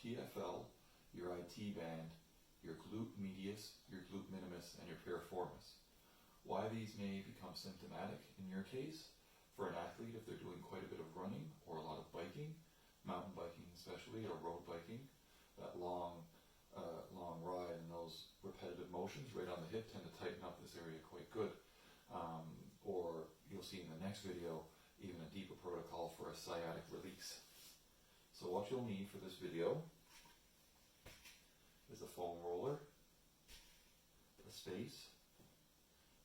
TFL, your IT band, your glute medius, your glute minimus, and your piriformis. Why these may become symptomatic in your case, for an athlete if they're doing quite a bit of running or a lot of biking, mountain biking especially, or road biking, that long ride and those repetitive motions right on the hip tend to tighten up this area quite good. Or you'll see in the next video even a deeper protocol for a sciatic release. So what you'll need for this video is a foam roller, a space,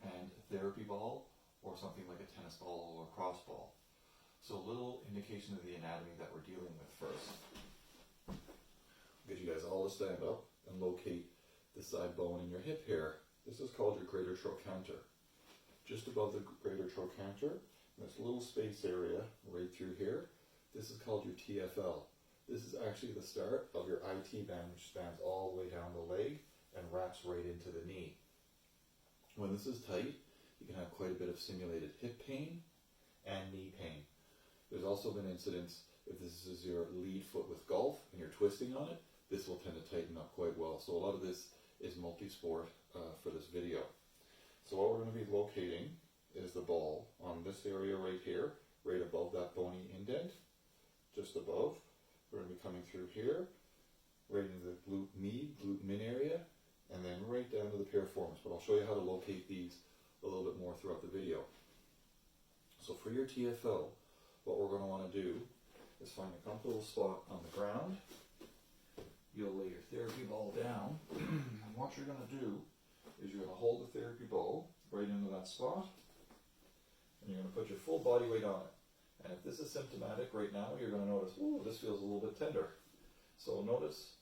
and a therapy ball or something like a tennis ball or a cross ball. So a little indication of the anatomy that we're dealing with first. I'll get you guys all to stand up and locate the side bone in your hip here. This is called your greater trochanter. Just above the greater trochanter, this little space area right through here, this is called your TFL. This is actually the start of your IT band, which spans all the way down the leg and wraps right into the knee. When this is tight, you can have quite a bit of simulated hip pain and knee pain. There's also been incidents, if this is your lead foot with golf and you're twisting on it, this will tend to tighten up quite well. So a lot of this is multi-sport for this video. So what we're going to be locating is the ball on this area right here, right above that bony indent, just above. We're going to be coming through here, right into the glute med, glute min area, and then right down to the piriformis. But I'll show you how to locate these a little bit more throughout the video. So for your TFL, what we're going to want to do is find a comfortable spot on the ground. You'll lay your therapy ball down, and what you're going to do is you're going to hold the therapy ball right into that spot, and you're going to put your full body weight on it. And if this is symptomatic right now, you're going to notice, ooh, this feels a little bit tender. So notice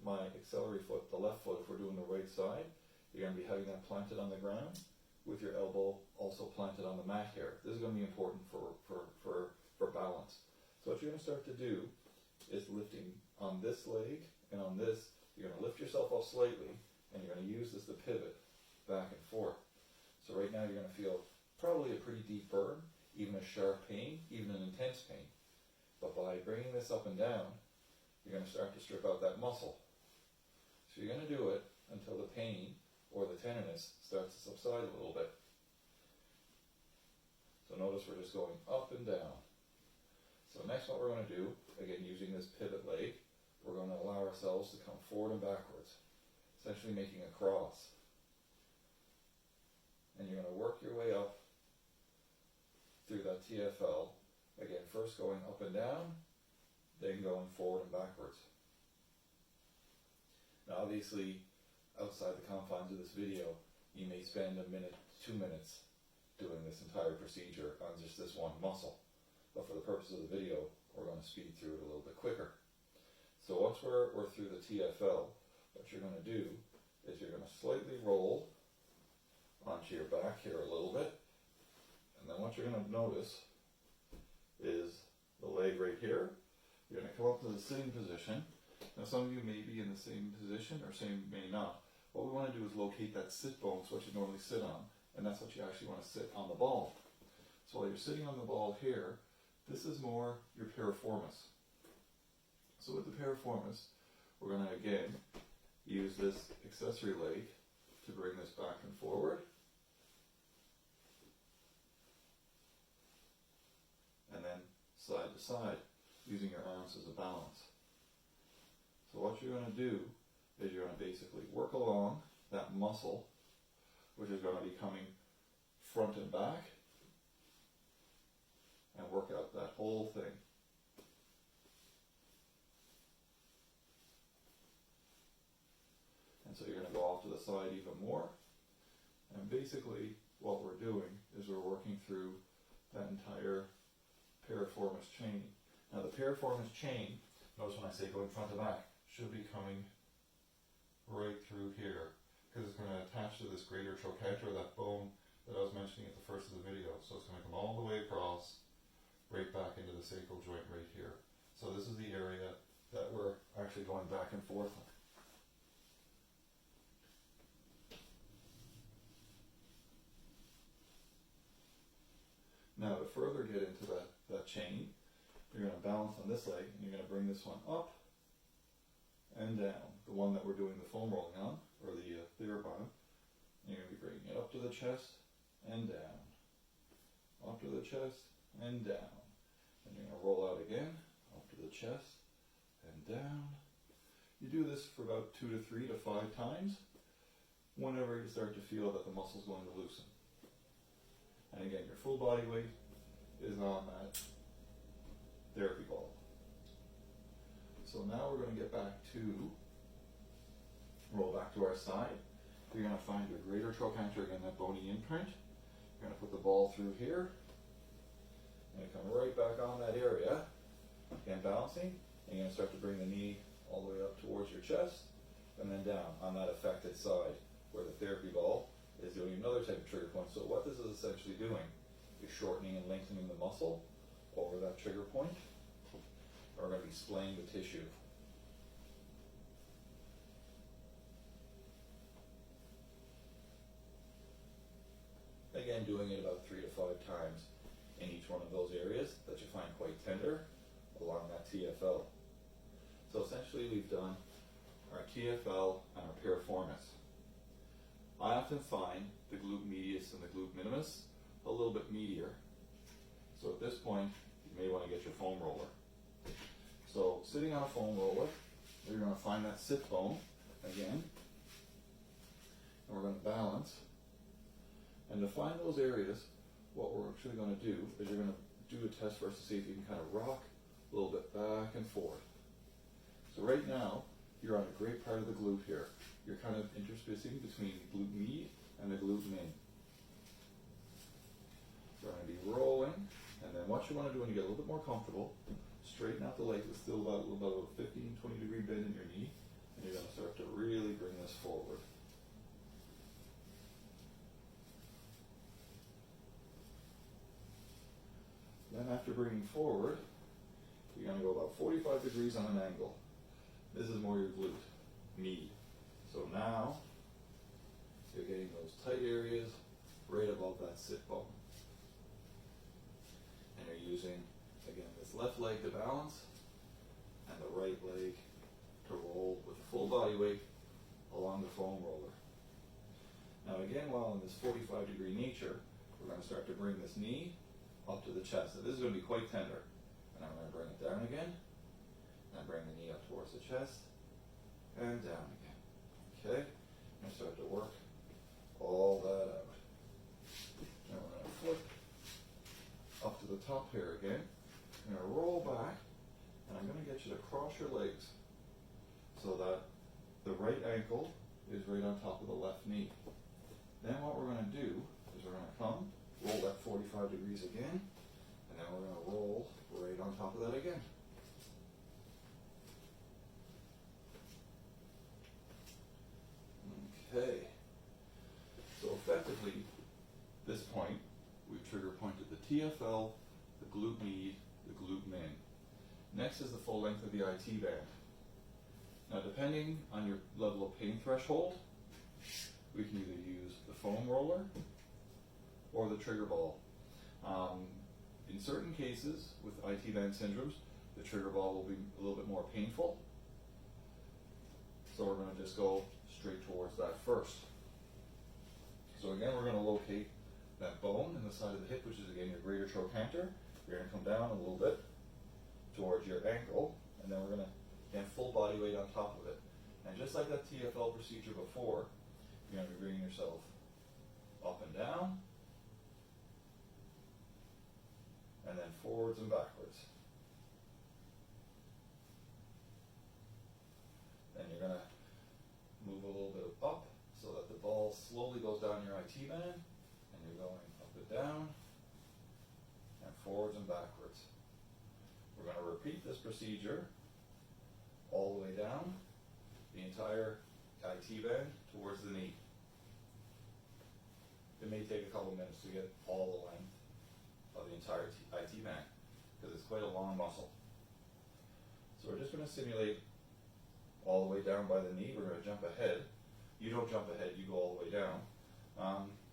my axillary foot, the left foot, if we're doing the right side, you're going to be having that planted on the ground with your elbow also planted on the mat here. This is going to be important for balance. So what you're going to start to do is lifting on this leg and on this, you're going to lift yourself up slightly and you're going to use this to pivot back and forth. So right now you're going to feel probably a pretty deep burn, even a sharp pain, even an intense pain. But by bringing this up and down, you're going to start to strip out that muscle. So you're going to do it until the pain or the tenderness starts to subside a little bit. So notice we're just going up and down. So next what we're going to do, again using this pivot leg, we're going to allow ourselves to come forward and backwards, essentially making a cross. And you're going to work your way up through that TFL, again first going up and down, then going forward and backwards. Now obviously, outside the confines of this video, you may spend a minute, 2 minutes doing this entire procedure on just this one muscle. But for the purpose of the video, we're going to speed through it a little bit quicker. So once we're through the TFL, what you're going to do is you're going to slightly roll onto your back here a little bit. And then what you're going to notice is the leg right here. You're going to come up to the sitting position. Now some of you may be in the same position or same may not. What we want to do is locate that sit bone, so what you normally sit on, and that's what you actually want to sit on the ball. So while you're sitting on the ball here, this is more your piriformis. So with the piriformis, we're going to again use this accessory leg to bring this back and forward. And then side to side, using your arms as a balance. So what you're going to do is you're going to basically work along that muscle, which is going to be coming front and back, and work out that whole thing. And so you're going to go off to the side even more. And basically what we're doing is we're working through that entire piriformis chain. Now the piriformis chain, notice when I say going front to back, should be coming right through here, because it's going to attach to this greater trochanter, that bone that I was mentioning at the first of the video. So it's going to come all the way across, right back into the sacral joint right here. So this is the area that we're actually going back and forth on. Now to further get into that chain, you're going to balance on this leg and you're going to bring this one up and down. The one that we're doing the foam rolling on, or the therapy on, you're going to be bringing it up to the chest and down. Up to the chest and down. And you're going to roll out again, up to the chest and down. You do this for about 2 to 3 to 5 times whenever you start to feel that the muscle's going to loosen. And again, your full body weight is on that therapy ball. So now we're going to get back to, roll back to our side. You're going to find your greater trochanter, again, that bony imprint. You're going to put the ball through here. And come right back on that area. Again, balancing. And you're going to start to bring the knee all the way up towards your chest and then down on that affected side where the therapy ball is doing another type of trigger point. So what this is essentially doing is shortening and lengthening the muscle over that trigger point. We're going to be splaying the tissue. Again, doing it about 3 to 5 times in each one of those areas that you find quite tender along that TFL. So essentially we've done our TFL and our piriformis. I often find the glute medius and the glute minimus a little bit meatier. So at this point, you may want to get your foam roller. So sitting on a foam roller, you're going to find that sit bone again, and we're going to balance. And to find those areas, what we're actually going to do is you're going to do a test for us to see if you can kind of rock a little bit back and forth. So right now, you're on a great part of the glute here. You're kind of interspacing between the glute med and the glute min. We're going to be rolling, and then what you want to do when you get a little bit more comfortable, straighten out the leg with still about a 15-20 degree bend in your knee, and you're going to start to really bring this forward. Then after bringing forward, you're going to go about 45 degrees on an angle. This is more your glute med. So now, you're getting those tight areas right above that sit bone. And you're using, again, this left leg to balance, and the right leg to roll with full body weight along the foam roller. Now again, while in this 45 degree nature, we're going to start to bring this knee up to the chest. So this is going to be quite tender. And I'm going to bring it down again, and bring the knee up towards the chest, and down again. Okay? And start to work all that out. Now we're going to flip up to the top here again. I'm going to roll back, and I'm going to get you to cross your legs so that the right ankle is right on top of the left knee. Then what we're going to do is we're going to come, roll that 45 degrees again, and then we're going to roll right on top of that again. Okay. So effectively, this point, we've trigger pointed the TFL, the glute med, the glute min. Next is the full length of the IT band. Now depending on your level of pain threshold, we can either use the foam roller or the trigger ball. In certain cases with IT band syndromes, the trigger ball will be a little bit more painful. So we're going to just go straight towards that first. So again, we're going to locate that bone in the side of the hip, which is again your greater trochanter. You're going to come down a little bit towards your ankle, and then we're going to get full body weight on top of it. And just like that TFL procedure before, you're going to be bringing yourself up and down, and then forwards and backwards. Then you're going to move a little bit up so that the ball slowly goes down your IT band, and you're going up and down, and forwards and backwards. We're going to repeat this procedure all the way down the entire IT band towards the knee. It may take a couple minutes to get all the length of the entire IT band because it's quite a long muscle. So we're just going to simulate all the way down by the knee. We're going to jump ahead. You don't jump ahead, you go all the way down.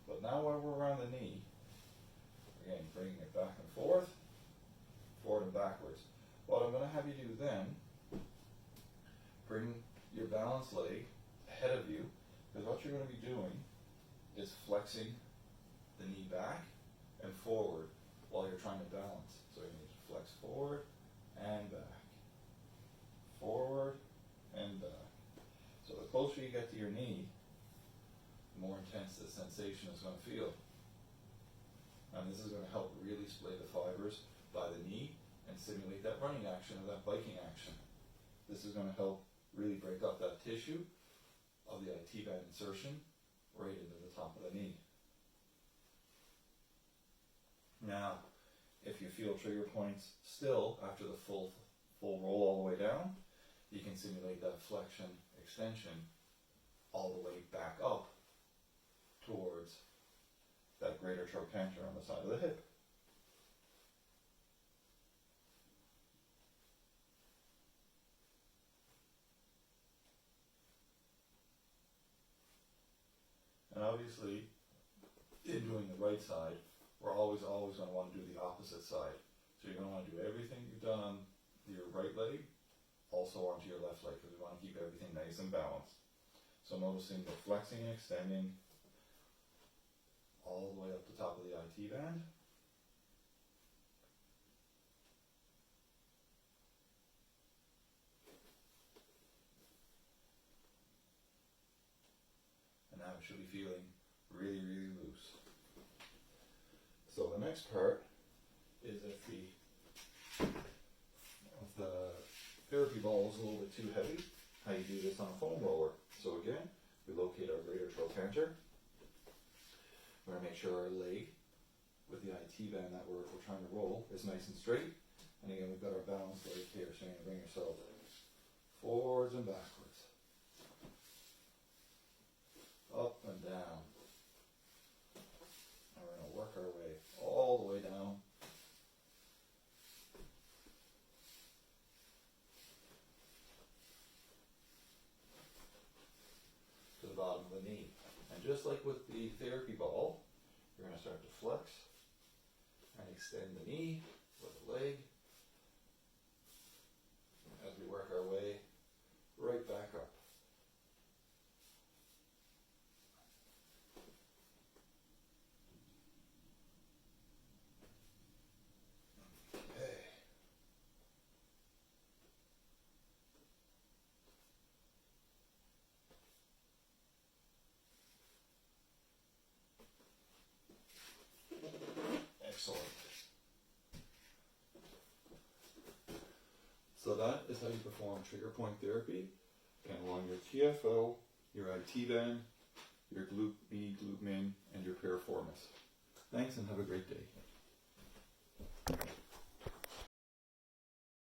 But now while we're around the knee, again, bringing it back and forth, forward and backwards. What I'm going to have you do then, bring your balance leg ahead of you, because what you're going to be doing is flexing the knee back and forward while you're trying to balance. So you need to flex forward and back, forward and back. So the closer you get to your knee, the more intense the sensation is going to feel. And this is going to help really splay the fibers by the knee and simulate that running action or that biking action. This is going to help really break up that tissue of the IT band insertion right into the top of the knee. Now, if you feel trigger points still after the full roll all the way down, you can simulate that flexion extension all the way back up towards that greater trochanter on the side of the hip. And obviously, in doing the right side, we're always going to want to do the opposite side. So you're going to want to do everything you've done on your right leg, also onto your left leg, because we want to keep everything nice and balanced. So noticing the flexing and extending all the way up the top of the IT band. And now it should be feeling really, really loose. So the next part is if the therapy ball is a little bit too heavy, how you do this on a foam roller. So again, we locate our greater trochanter. We're going to make sure our leg with the IT band that we're trying to roll is nice and straight. And again, we've got our balance leg here, so you're going to bring yourself forwards and backwards, up and down. And we're going to work our way all the way down to the bottom of the knee. And just like with the therapy ball, you're going to start to flex and extend the knee with the leg as we work our way right back up. Okay. Excellent. So that is how you perform trigger point therapy, and along your TFO, your IT band, your glute med, glute min, and your piriformis. Thanks and have a great day.